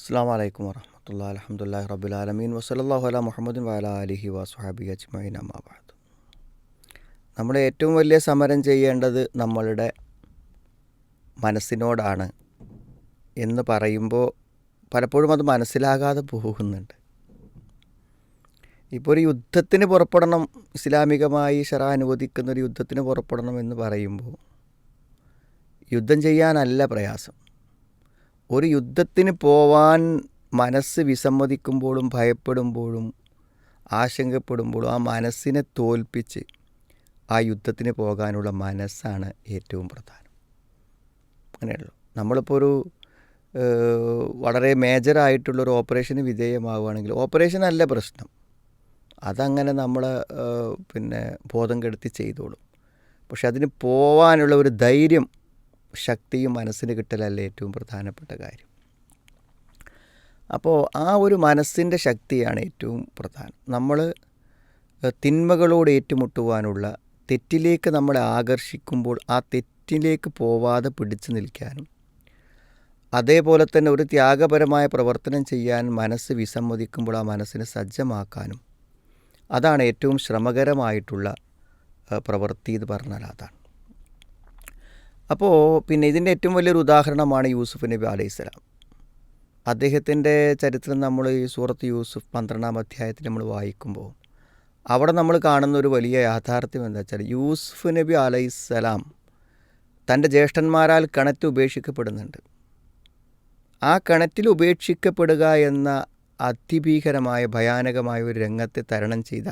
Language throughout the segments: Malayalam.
അസ്സലാമു അലൈക്കും വറഹ്മത്തുള്ളാഹി അൽഹംദുലില്ലാഹി റബ്ബിൽ ആലമീൻ വസല്ലല്ലാഹു അലാ മുഹമ്മദിൻ വഅലാ ആലിഹി വസ്വഹബിഹി അജ്മഈൻ അമ്മാ ബഅദ്. നമ്മൾ ഏറ്റവും വലിയ സമരം ചെയ്യേണ്ടത് നമ്മളുടെ മനസ്സിനോടാണ് എന്ന് പറയുമ്പോൾ പലപ്പോഴും അത് മനസ്സിലാകാതെ പോകുന്നുണ്ട്. ഇപ്പോൾ ഒരു യുദ്ധത്തിന് പുറപ്പെടണം, ഇസ്ലാമികമായി ശറഅ അനുവദിക്കുന്ന ഒരു യുദ്ധത്തിന് പുറപ്പെടണം എന്ന് പറയുമ്പോൾ യുദ്ധം ചെയ്യാനല്ല പ്രയാസം. ഒരു യുദ്ധത്തിന് പോവാൻ മനസ്സ് വിസമ്മതിക്കുമ്പോഴും ഭയപ്പെടുമ്പോഴും ആശങ്കപ്പെടുമ്പോഴും ആ മനസ്സിനെ തോൽപ്പിച്ച് ആ യുദ്ധത്തിന് പോകാനുള്ള മനസ്സാണ് ഏറ്റവും പ്രധാനം. അങ്ങനെയുള്ളൂ. നമ്മളിപ്പോൾ ഒരു വളരെ മേജറായിട്ടുള്ളൊരു ഓപ്പറേഷന് വിധേയമാവുകയാണെങ്കിൽ ഓപ്പറേഷൻ അല്ല പ്രശ്നം, അതങ്ങനെ നമ്മളെ ബോധം കെടുത്തി ചെയ്തോളും. പക്ഷെ അതിന് പോവാനുള്ള ഒരു ധൈര്യം ശക്തിയും മനസ്സിന് കിട്ടലല്ല ഏറ്റവും പ്രധാനപ്പെട്ട കാര്യം. അപ്പോൾ ആ ഒരു മനസ്സിൻ്റെ ശക്തിയാണ് ഏറ്റവും പ്രധാനം. നമ്മൾ തിന്മകളോട് ഏറ്റുമുട്ടുവാനുള്ള, തെറ്റിലേക്ക് നമ്മളെ ആകർഷിക്കുമ്പോൾ ആ തെറ്റിലേക്ക് പോവാതെ പിടിച്ചു നിൽക്കാനും, അതേപോലെ തന്നെ ഒരു ത്യാഗപരമായ പ്രവർത്തനം ചെയ്യാൻ മനസ്സ് വിസമ്മതിക്കുമ്പോൾ ആ മനസ്സിനെ സജ്ജമാക്കാനും, അതാണ് ഏറ്റവും ശ്രമകരമായിട്ടുള്ള പ്രവൃത്തി എന്ന് പറഞ്ഞാൽ അതാണ്. അപ്പോൾ ഇതിൻ്റെ ഏറ്റവും വലിയൊരു ഉദാഹരണമാണ് യൂസുഫ് നബി അലൈഹിസ്സലാം. അദ്ദേഹത്തിൻ്റെ ചരിത്രം നമ്മൾ ഈ സൂറത്ത് യൂസുഫ് 12-ാം അധ്യായത്തിൽ നമ്മൾ വായിക്കുമ്പോൾ അവിടെ നമ്മൾ കാണുന്ന ഒരു വലിയ യാഥാർത്ഥ്യം എന്താ വെച്ചാൽ, യൂസുഫ് നബി അലൈഹിസ്സലാം തൻ്റെ ജ്യേഷ്ഠന്മാരാൽ കിണറ്റ് ഉപേക്ഷിക്കപ്പെടുന്നുണ്ട്. ആ കിണറ്റിൽ ഉപേക്ഷിക്കപ്പെടുക എന്ന അതിഭീകരമായ ഭയാനകമായ ഒരു രംഗത്തെ തരണം ചെയ്ത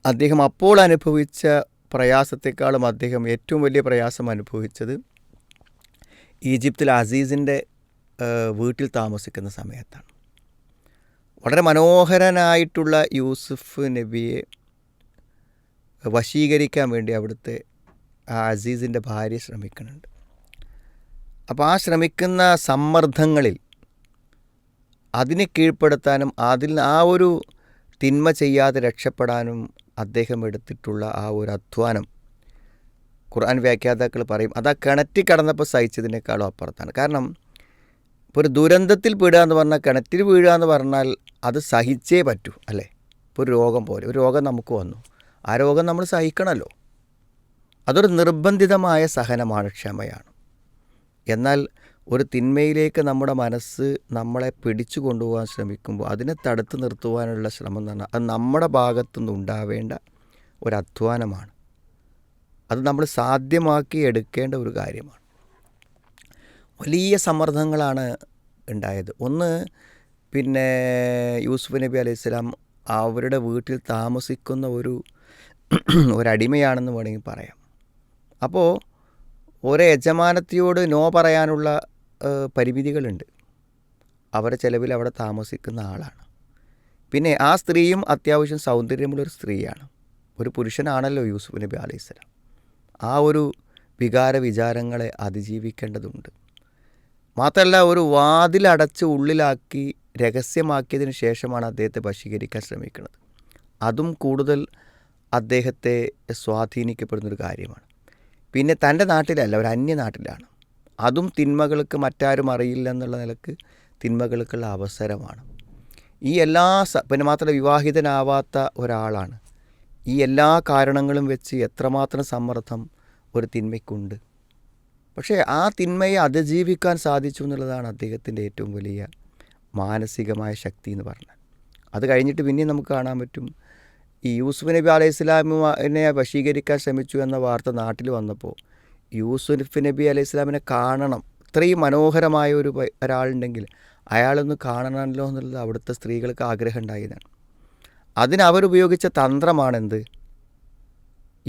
അദ്ദേഹം അപ്പോൾ അനുഭവിച്ച പ്രയാസത്തെക്കാളും അദ്ദേഹം ഏറ്റവും വലിയ പ്രയാസം അനുഭവിച്ചത് ഈജിപ്തിൽ അസീസിൻ്റെ വീട്ടിൽ താമസിക്കുന്ന സമയത്താണ്. വളരെ മനോഹരനായിട്ടുള്ള യൂസുഫ് നബിയെ വശീകരിക്കാൻ വേണ്ടി അവിടുത്തെ ആ അസീസിൻ്റെ ഭാര്യ ശ്രമിക്കുന്നുണ്ട്. അപ്പോൾ ആ ശ്രമിക്കുന്ന സമ്മർദ്ദങ്ങളിൽ അതിനെ കീഴ്പ്പെടുത്താനും ആ ഒരു തിന്മ ചെയ്യാതെ രക്ഷപ്പെടാനും അദ്ദേഹം എടുത്തിട്ടുള്ള ആ ഒരു അധ്വാനം ഖുർആൻ വ്യാഖ്യാതാക്കൾ പറയും അത് ആ കിണറ്റിൽ കടന്നപ്പോൾ സഹിച്ചതിനേക്കാളും അപ്പുറത്താണ്. കാരണം ഇപ്പോൾ ഒരു ദുരന്തത്തിൽ വീഴുക എന്ന് പറഞ്ഞാൽ, കിണറ്റിൽ വീഴുക എന്ന് പറഞ്ഞാൽ അത് സഹിച്ചേ പറ്റൂ, അല്ലേ? ഇപ്പോൾ ഒരു രോഗം പോലെ ഒരു രോഗം നമുക്ക് വന്നു, ആ രോഗം നമ്മൾ സഹിക്കണമല്ലോ. അതൊരു നിർബന്ധിതമായ സഹനമാണ്, ക്ഷമയാണ്. എന്നാൽ ഒരു തിന്മയിലേക്ക് നമ്മുടെ മനസ്സ് നമ്മളെ പിടിച്ചു കൊണ്ടുപോകാൻ ശ്രമിക്കുമ്പോൾ അതിനെ തടുത്ത് നിർത്തുവാനുള്ള ശ്രമം എന്ന് പറഞ്ഞാൽ അത് നമ്മുടെ ഭാഗത്തുനിന്ന് ഉണ്ടാവേണ്ട ഒരു അധ്വാനമാണ്. അത് നമ്മൾ സാധ്യമാക്കി എടുക്കേണ്ട ഒരു കാര്യമാണ്. വലിയ സമ്മർദ്ദങ്ങളാണ് ഉണ്ടായത്. ഒന്ന്, യൂസുഫ് നബി അലൈഹിസ്സലാം അവരുടെ വീട്ടിൽ താമസിക്കുന്ന ഒരടിമയാണെന്ന് വേണമെങ്കിൽ പറയാം. അപ്പോൾ ഒരു യജമാനത്തിയോട് നോ പറയാനുള്ള പരിമിതികളുണ്ട്. അവരുടെ ചിലവിൽ അവിടെ താമസിക്കുന്ന ആളാണ്. പിന്നെ ആ സ്ത്രീയും അത്യാവശ്യം സൗന്ദര്യമുള്ളൊരു സ്ത്രീയാണ്, ഒരു പുരുഷനാണല്ലോ യൂസുഫ് നബി അലൈഹിസ്സലാം. ആ ഒരു വികാര വിചാരങ്ങളെ അതിജീവിക്കേണ്ടതുണ്ട്. മാത്രമല്ല, ഒരു വാതിലടച്ച് ഉള്ളിലാക്കി രഹസ്യമാക്കിയതിന് ശേഷമാണ് അദ്ദേഹത്തെ വശീകരിക്കാൻ ശ്രമിക്കുന്നത്. അതും കൂടുതൽ അദ്ദേഹത്തെ സ്വാധീനിക്കപ്പെടുന്നൊരു കാര്യമാണ്. പിന്നെ തൻ്റെ നാട്ടിലല്ല, ഒരു അന്യനാട്ടിലാണ്. അതും തിന്മകൾക്ക് മറ്റാരും അറിയില്ല എന്നുള്ള നിലക്ക് തിന്മകൾക്കുള്ള അവസരമാണ്. ഈ എല്ലാ പിന്നെ മാത്രമല്ല വിവാഹിതനാവാത്ത ഒരാളാണ്. ഈ എല്ലാ കാരണങ്ങളും വെച്ച് എത്രമാത്രം സമ്മർദ്ദം ഒരു തിന്മയ്ക്കുണ്ട്. പക്ഷേ ആ തിന്മയെ അതിജീവിക്കാൻ സാധിച്ചു എന്നുള്ളതാണ് അദ്ദേഹത്തിൻ്റെ ഏറ്റവും വലിയ മാനസികമായ ശക്തി എന്ന് പറഞ്ഞാൽ. അത് കഴിഞ്ഞിട്ട് പിന്നെയും നമുക്ക് കാണാൻ പറ്റും, ഈ യൂസുഫ് നബി അലൈഹിസ്സലാമിനെ വശീകരിക്കാൻ ശ്രമിച്ചു എന്ന വാർത്ത നാട്ടിൽ വന്നപ്പോൾ യൂസുഫ് നബി അലൈഹിസ്സലാമിനെ കാണണം, ഇത്രയും മനോഹരമായ ഒരാളുണ്ടെങ്കിൽ അയാളൊന്ന് കാണണമല്ലോ എന്നുള്ളത് അവിടുത്തെ സ്ത്രീകൾക്ക് ആഗ്രഹം ഉണ്ടായതാണ്. അവരുപയോഗിച്ച തന്ത്രമാണെന്ത്?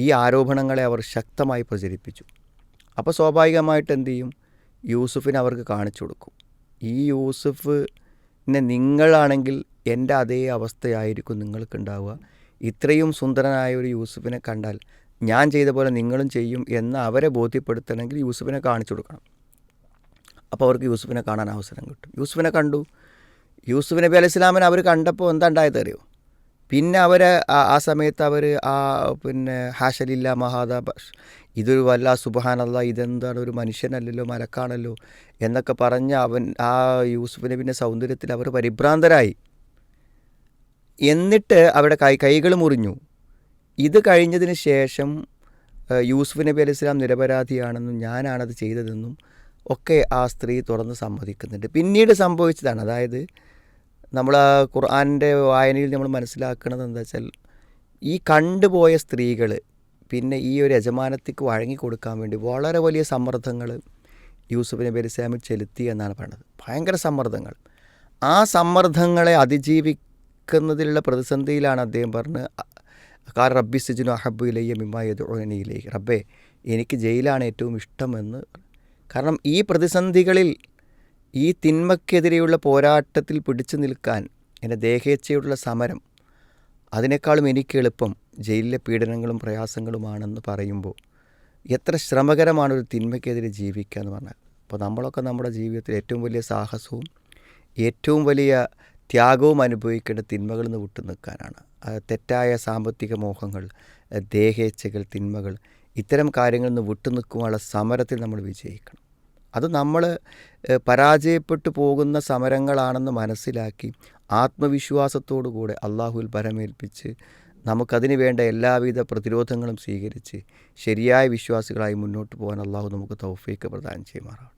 ഈ ആരോപണങ്ങളെ അവർ ശക്തമായി പ്രചരിപ്പിച്ചു. അപ്പോൾ സ്വാഭാവികമായിട്ട് എന്തു ചെയ്യും? യൂസുഫിനെ അവർക്ക് കാണിച്ചു കൊടുക്കും. ഈ യൂസുഫിനെ നിങ്ങളാണെങ്കിൽ എൻ്റെ അതേ അവസ്ഥയായിരിക്കും നിങ്ങൾക്കുണ്ടാവുക. ഇത്രയും സുന്ദരനായ ഒരു യൂസുഫിനെ കണ്ടാൽ ഞാൻ ചെയ്ത പോലെ നിങ്ങളും ചെയ്യും എന്ന് അവരെ ബോധ്യപ്പെടുത്തണമെങ്കിൽ യൂസുഫിനെ കാണിച്ചു കൊടുക്കണം. അപ്പോൾ അവർക്ക് യൂസുഫിനെ കാണാൻ അവസരം കിട്ടും. യൂസുഫിനെ കണ്ടു. യൂസുഫ് നബി അലൈഹിസ്സലാമിനെ അവർ കണ്ടപ്പോൾ എന്താ ഉണ്ടായത് അറിയോ? പിന്നെ അവർ ആ സമയത്ത് അവർ പിന്നെ ഹാഷലില്ല മഹാദ ഇതൊരു വല്ല സുബ്ഹാനല്ലാ, ഇതെന്താണ്, ഒരു മനുഷ്യനല്ലല്ലോ മലക്കാണല്ലോ എന്നൊക്കെ പറഞ്ഞ് ആ യൂസുഫ് നബിൻ്റെ സൗന്ദര്യത്തിൽ അവർ പരിഭ്രാന്തരായി. എന്നിട്ട് അവരുടെ കൈകൾ മുറിഞ്ഞു. ഇത് കഴിഞ്ഞതിന് ശേഷം യൂസുഫ് നബി അലൈഹി സ്വലാം നിരപരാധിയാണെന്നും ഞാനാണത് ചെയ്തതെന്നും ഒക്കെ ആ സ്ത്രീ തുറന്ന് സമ്മതിക്കുന്നുണ്ട്. പിന്നീട് സംഭവിച്ചതാണ്, അതായത് നമ്മൾ ആ ഖുർആനിൻ്റെ വായനയിൽ നമ്മൾ മനസ്സിലാക്കുന്നത് എന്താ വെച്ചാൽ, ഈ കണ്ടുപോയ സ്ത്രീകൾ പിന്നെ ഈ ഒരു യജമാനത്തിക്ക് വഴങ്ങിക്കൊടുക്കാൻ വേണ്ടി വളരെ വലിയ സമ്മർദ്ദങ്ങൾ യൂസുഫ് നബി അലൈഹി സ്വലാമിൽ ചെലുത്തി എന്നാണ് പറയുന്നത്. ഭയങ്കര സമ്മർദ്ദങ്ങൾ. ആ സമ്മർദ്ദങ്ങളെ അതിജീവിക്കുന്നതിലുള്ള പ്രതിസന്ധിയിലാണ് അദ്ദേഹം പറഞ്ഞ് കാർ റബ്ബി സിജ്നു അഹബ്ബു ഇലയ്യ മിമ്മാ യദ്ഉനനി ഇലൈഹി, റബ്ബേ എനിക്ക് ജയിലാണ് ഏറ്റവും ഇഷ്ടമെന്ന്. കാരണം ഈ പ്രതിസന്ധികളിൽ, ഈ തിന്മയ്ക്കെതിരെയുള്ള പോരാട്ടത്തിൽ പിടിച്ചു നിൽക്കാൻ, എൻ്റെ ദേഹേച്ഛയുള്ള സമരം, അതിനേക്കാളും എനിക്ക് എളുപ്പം ജയിലിലെ പീഡനങ്ങളും പ്രയാസങ്ങളുമാണെന്ന് പറയുമ്പോൾ എത്ര ശ്രമകരമാണ് ഒരു തിന്മയ്ക്കെതിരെ ജീവിക്കുക എന്ന് പറഞ്ഞാൽ. അപ്പോൾ നമ്മളൊക്കെ നമ്മുടെ ജീവിതത്തിൽ ഏറ്റവും വലിയ സാഹസവും ഏറ്റവും വലിയ ത്യാഗവും അനുഭവിക്കേണ്ട തിന്മകളിൽ നിന്ന് വിട്ടു നിൽക്കാനാണ്. തെറ്റായ സാമ്പത്തിക മോഹങ്ങൾ, ദേഹേച്ഛകൾ, തിന്മകൾ, ഇത്തരം കാര്യങ്ങളിൽ നിന്ന് വിട്ടു നിൽക്കുവാനുള്ള സമരത്തിൽ നമ്മൾ വിജയിക്കണം. അത് നമ്മൾ പരാജയപ്പെട്ടു പോകുന്ന സമരങ്ങളാണെന്ന് മനസ്സിലാക്കി ആത്മവിശ്വാസത്തോടു കൂടെ അള്ളാഹുവിൽ ഭരമേൽപ്പിച്ച് നമുക്കതിന് വേണ്ട എല്ലാവിധ പ്രതിരോധങ്ങളും സ്വീകരിച്ച് ശരിയായ വിശ്വാസികളായി മുന്നോട്ട് പോകാൻ അള്ളാഹു നമുക്ക് തൗഫീക്ക് പ്രദാനം ചെയ്യുമാറാവട്ടെ.